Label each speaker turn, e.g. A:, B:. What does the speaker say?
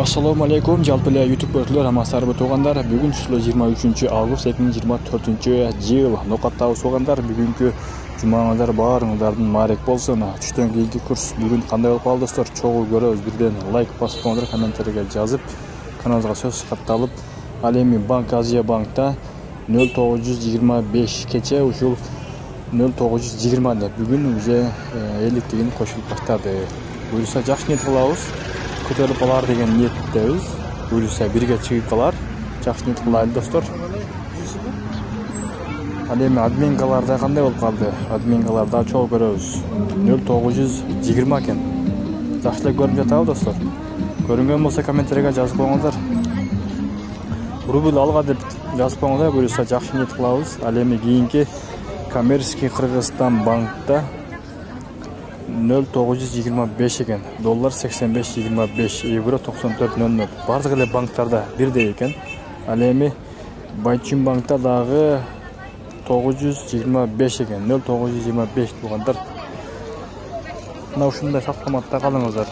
A: Assalamu alaikum, жалпы YouTube көршілер, амасарбы туғандар. Бүгін 23 август 2024 жыл. Ноқаттағы соғандар, бүгінгі жұмаңыздар барыңыздардың марек болсын. Түштен кейінгі курс бүгін қандай болып қалды достар? Чоғыл көріңіз, бірден лайк басып қойыңыздар, комментарийге жазып, каналымызға сөз хатталып. Алеми банк Азия банкта 0925 кече ушул 0920 бүгін уже 50 деген қосылып баштады. Бұйырса жақсы ниет қылабыз. Көтеріп қалар деген ниеттебіз. Бұйырса бірге шығып қалар. Жақсы ниет қылайлы достар. Ал эми админкаларда қандай болып қалды? Админкаларда чоң көрөбүз. 0920 екен. Жақсылап көрүнүп жатабы достар. Көрүнгөн болса комментарийге жазып коюңуздар. Рубль алга деп жазып коюңуздар. Бұйырса жақсы ниет кылабыз. Ал эми кийинки коммерческий Кыргызстан банкта 0925 екен, доллар 85.25, евро 94.00. Бардық эле банктарда бирдей екен. Ал эми Байчин банкта дагы 925 екен, 0925 тугандар. Мына ушундай сат форматта калыңыздар.